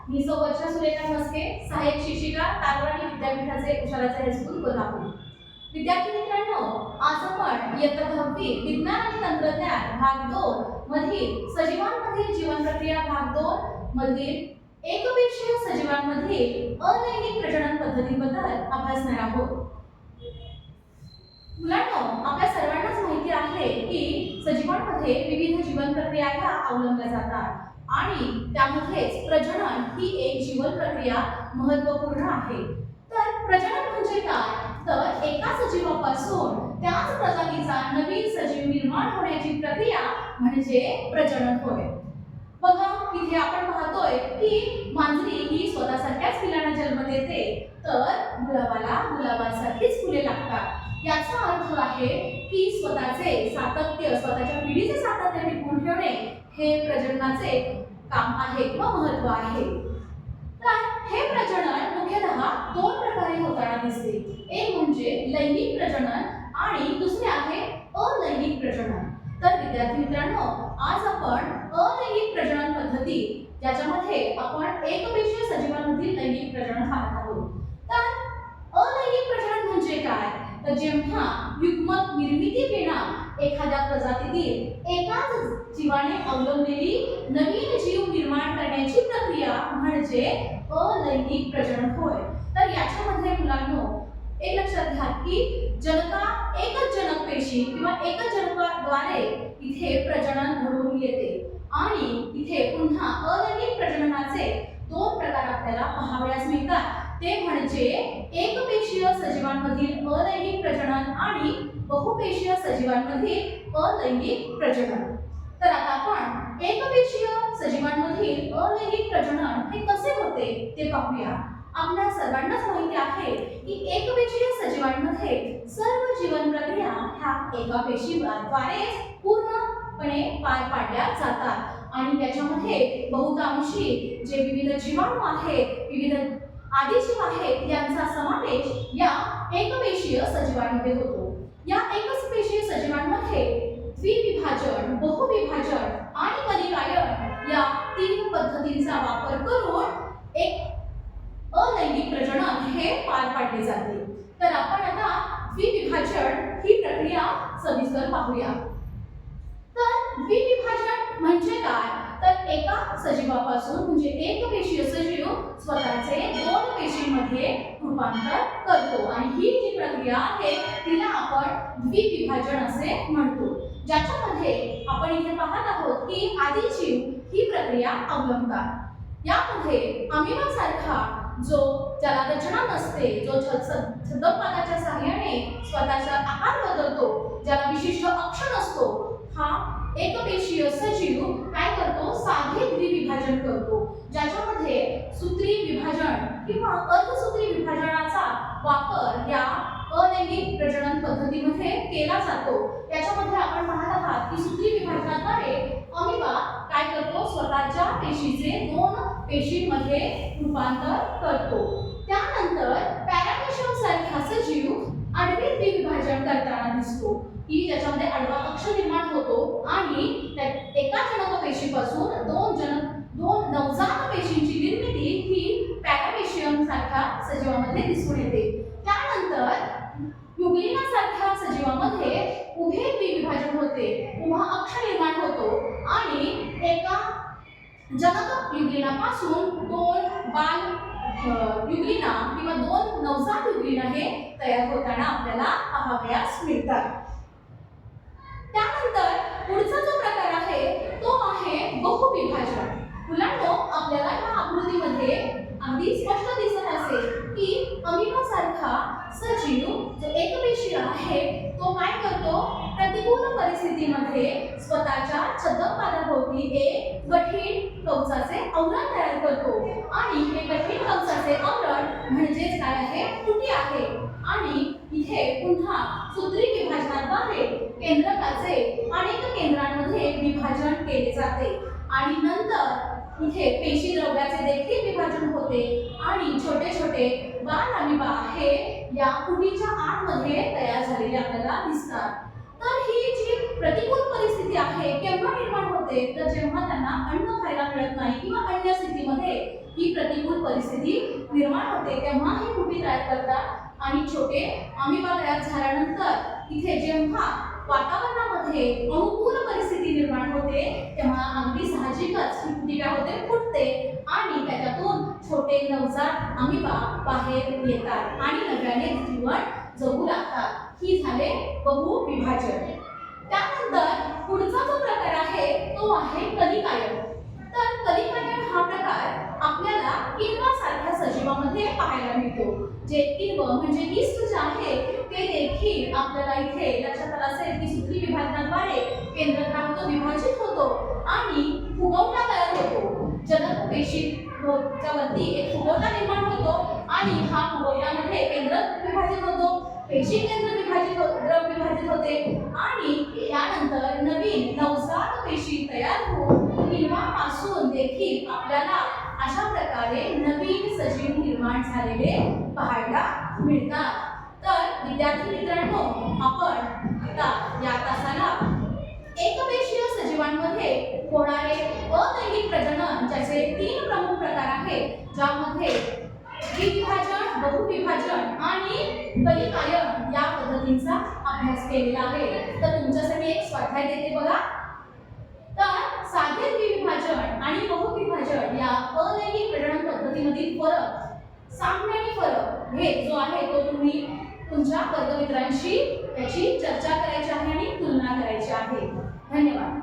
मी वर्षा सुरेखा मस्के, सहाय्यक शिक्षिका, तारवाणी विद्यापीठाचे उशालाचे हायस्कूल कोल्हापूर. विद्यार्थी मित्रांनो, आज आपण इयत्ता 10वी विज्ञान आणि तंत्रज्ञान भाग 2 मधील सजीवांमधील जीवन प्रक्रिया भाग 2 मधील एकपेशीय सजीवांमधील अलैंगिक प्रजनन पद्धतीबद्दल अभ्यासणार आहोत. मुलांनो, आपल्या सर्वांनाच माहिती आहे की सजीवांमध्ये विविध जीवन प्रक्रिया ह्या अवलंबल्या जातात आणि त्यामध्येच प्रजनन ही एक जीवन प्रक्रिया महत्त्वपूर्ण आहे. तर प्रजनन म्हणजे काय? तर एका सजीवापासून त्याच प्रजातीचा नवीन सजीव निर्माण होण्याची प्रक्रिया म्हणजे प्रजनन होय. बघा, इथे आपण पाहतोय की मांजरी ही स्वतःसारख्याच पिलांना जन्म देते, तर गुलाबाला गुलाबासारखीच फुले लागतात. याचा अर्थ आहे की स्वतःचे सातत्य, स्वतःच्या पिढीचे सातत्य टिकवून ठेवणे हे प्रजननाचे काम आहे किंवा महत्त्व आहे. तर हे प्रजनन मुख्यतः दोन प्रकारे होताना दिसते. एक म्हणजे लैंगिक प्रजनन आणि दुसरे आहे अलैंगिक प्रजनन. तर विद्यार्थी मित्रांनो, आज आपण अलैंगिक प्रजनन पद्धती ज्याच्यामध्ये आपण एकपेशीय सजीवांमधील लैंगिक प्रजनन पाहत आहोत. तर अलैंगिक प्रजनन म्हणजे काय? तर जेव्हा युग्मक निर्मितीविना एखाद्या प्रजातीतील एकाच जीवाने अवलंबलेली नवीन जीव निर्माण करण्याची प्रक्रिया म्हणजे अलैंगिक प्रजनन होय. तर याच्यामध्ये मुलांनो, एक लक्षात घ्या की एकच जनक पेशी किंवा एकच जनकाद्वारे इथे प्रजनन घडून येते आणि इथे पुन्हा अलैंगिक प्रजननाचे दोन प्रकार आपल्याला पाहावयास मिळतात. ते म्हणजे एकपेशीय सजीवांमधील अलैंगिक प्रजनन आणि बहुपेशीय सजीवांमधील अलैंगिक प्रजनन. तर आता आपण एकपेशीय सजीवांमधील अलैंगिक प्रजनन हे कसे होते ते पाहूया. आपल्या सर्वांनाच माहिती आहे की एकपेशीय सजीवांमध्ये सर्व जीवन प्रक्रिया ह्या एका पेशीद्वारे पूर्णपणे पार पाडल्या जातात आणि त्याच्यामध्ये बहुतांशी जे विविध जीवाणू आहेत, विविध आदिजीव आहेत, यांचा समावेश या एकपेशीय सजीवांमध्ये होतो. या एकपेशीय सजीवांमध्ये द्विविभाजन, बहुविभाजन आणि कलिकायन या तीन पद्धतींचा वापर करून एक अलैंगिक प्रजनन हे पार पाडले जाते. तर आपण आता द्विविभाजन ही प्रक्रिया सविस्तर पाहूया. तर द्विविभाजन म्हणजे काय? तर एका सजीवापासून म्हणजे एकपेशीय सजीव स्वतःचे दोन पेशींमध्ये रूपांतर करतो आणि ही जी प्रक्रिया आहे तिला आपण द्विविभाजन असे म्हणतो. ज्याच्यामध्ये आपण इथे पाहत आहोत की आदिजीव ही प्रक्रिया अवलंबतात. यामध्ये अमिबा सारखा जो ज्याला रचना नसते, जो छद्मपादाच्या सहाय्याने स्वतःचा आकार बदलतो, ज्याला विशिष्ट अक्ष नसतो, हा एकपेशीय सजीव काय करतो? साधे द्विविभाजन करतो, ज्याच्यामध्ये सूत्री विभाजन किंवा अर्धसूत्री विभाजनाचा वापर या अलैंगिक प्रजनन पद्धतीमध्ये केला जातो. याच्यामध्ये आपण पाहत आहात की सूत्री विभाजनाद्वारे अमिबा काय करतो? स्वतःच्या पेशीचे दोन पेशींमध्ये रूपांतर करतो. त्यानंतर पॅरामेशियम सारखा सजीव आडवे द्विविभाजन करताना दिसतो की ज्याच्यामध्ये आडवा अक्ष निर्माण होतो आणि एका जनक पेशीपासून दोन नवजात पेशींची निर्मिती ही पॅरामेशियम सारख्या सजीवामध्ये दिसून येते. त्यानंतर युग्लिना सारख्या सजीवामध्ये उभे द्विविभाजन होते, उभा अक्ष निर्माण होतो आणि एका जनक युग्लिनापासून दोन बाल युग्लिना किंवा दोन नवजात युग्लिना हे तयार होताना आपल्याला पाहावयास मिळतात. त्यानंतर पुढचा जो प्रकार आहे तो आहे बहुविभाजन. मुलांनो, आपल्याला या आकृतीमध्ये अगदी स्पष्ट दिसत असेल की अमिबा सारखा सजीव जो एकपेशीय आहे तो काय करतो? प्रतिकूल परिस्थितीमध्ये स्वतःच्या छद्मपादाभोवती एक कठीण कवचाचे आवरण तयार करतो आणि हे कठीण कवचाचे आवरण म्हणजेच काय आहे? तुटी आहे आणि इथे पुन्हा सूत्री विभाजनाद्वारे केंद्रकाचे अनेक केंद्रांमध्ये विभाजन केले जाते आणि नंतर इथे पेशी द्रव्याचे देखील विभाजन होते आणि छोटे छोटे बाल अमिबा हे या कुटीच्या आतमध्ये तयार झालेले आपल्याला दिसतात. तर ही जी प्रतिकूल परिस्थिती आहे केव्हा निर्माण होते? तर जेव्हा त्यांना अन्न खायला मिळत नाही किंवा अन्य स्थिती सजीवमध्ये ही प्रतिकूल परिस्थिती निर्माण होते तेव्हा हे फुटी तयार करतात आणि छोटे अमिबा तयार झाल्यानंतर इथे जेव्हा वातावरणामध्ये अनुकूल परिस्थिती निर्माण होते तेव्हा अगदी साहजिकच ही फुटी काय होते फुटते आणि त्याच्यातून छोटे नवजात अमिबा बाहेर येतात आणि नव्याने जीवन जगू लागतात। ही झाले बहुविभाजन। त्यानंतर पुढचा जो प्रकार आहे तो आहे कलिकायन। तर कलिकायन हा प्रकार आपल्याला किण्वासारख्या सजीवामध्ये पाहायला मिळतो। जे किण्व म्हणजे ईस्ट जे आहे ते देखील आपल्याला इथे लक्षात आलं असेल की सूत्री विभाजनाद्वारे केंद्रक विभाजित होतो आणि फुगवटा तयार होतो। जनक पेशीच्या वरती एक फुगवटा निर्माण होतो आणि हा फुगवट्यामध्ये केंद्रक विभाजित होतो, पेशी केंद्र विभाजित होते आणि त्यानंतर नवीन नवजात पेशी तयार होऊन किण्वापासून देखील आपल्याला अशा प्रकारे नवीन सजीव निर्माण झालेले पाहायला मिळतात। तर विद्यार्थी मित्रांनो, आपण आता या तासाला एकपेशीय सजीवांमध्ये होणारे अलैंगिक प्रजनन ज्याचे 3 प्रमुख प्रकार आहेत, ज्यामध्ये द्विविभाजन, बहुविभाजन आणि कलिकायन या पद्धतींचा अभ्यास केलेला आहे। तर तुमच्यासाठी एक स्वाध्याय देते बघा। तर साधे द्विविभाजन आणि बहुविभाजन या अलैंगिक प्रजनन पद्धतीमधील फरक, साम्य आणि फरक हे जो आहे तो तुम्ही तुमच्या वर्गमित्रांशी याची चर्चा करायची आहे आणि तुलना करायची आहे। धन्यवाद।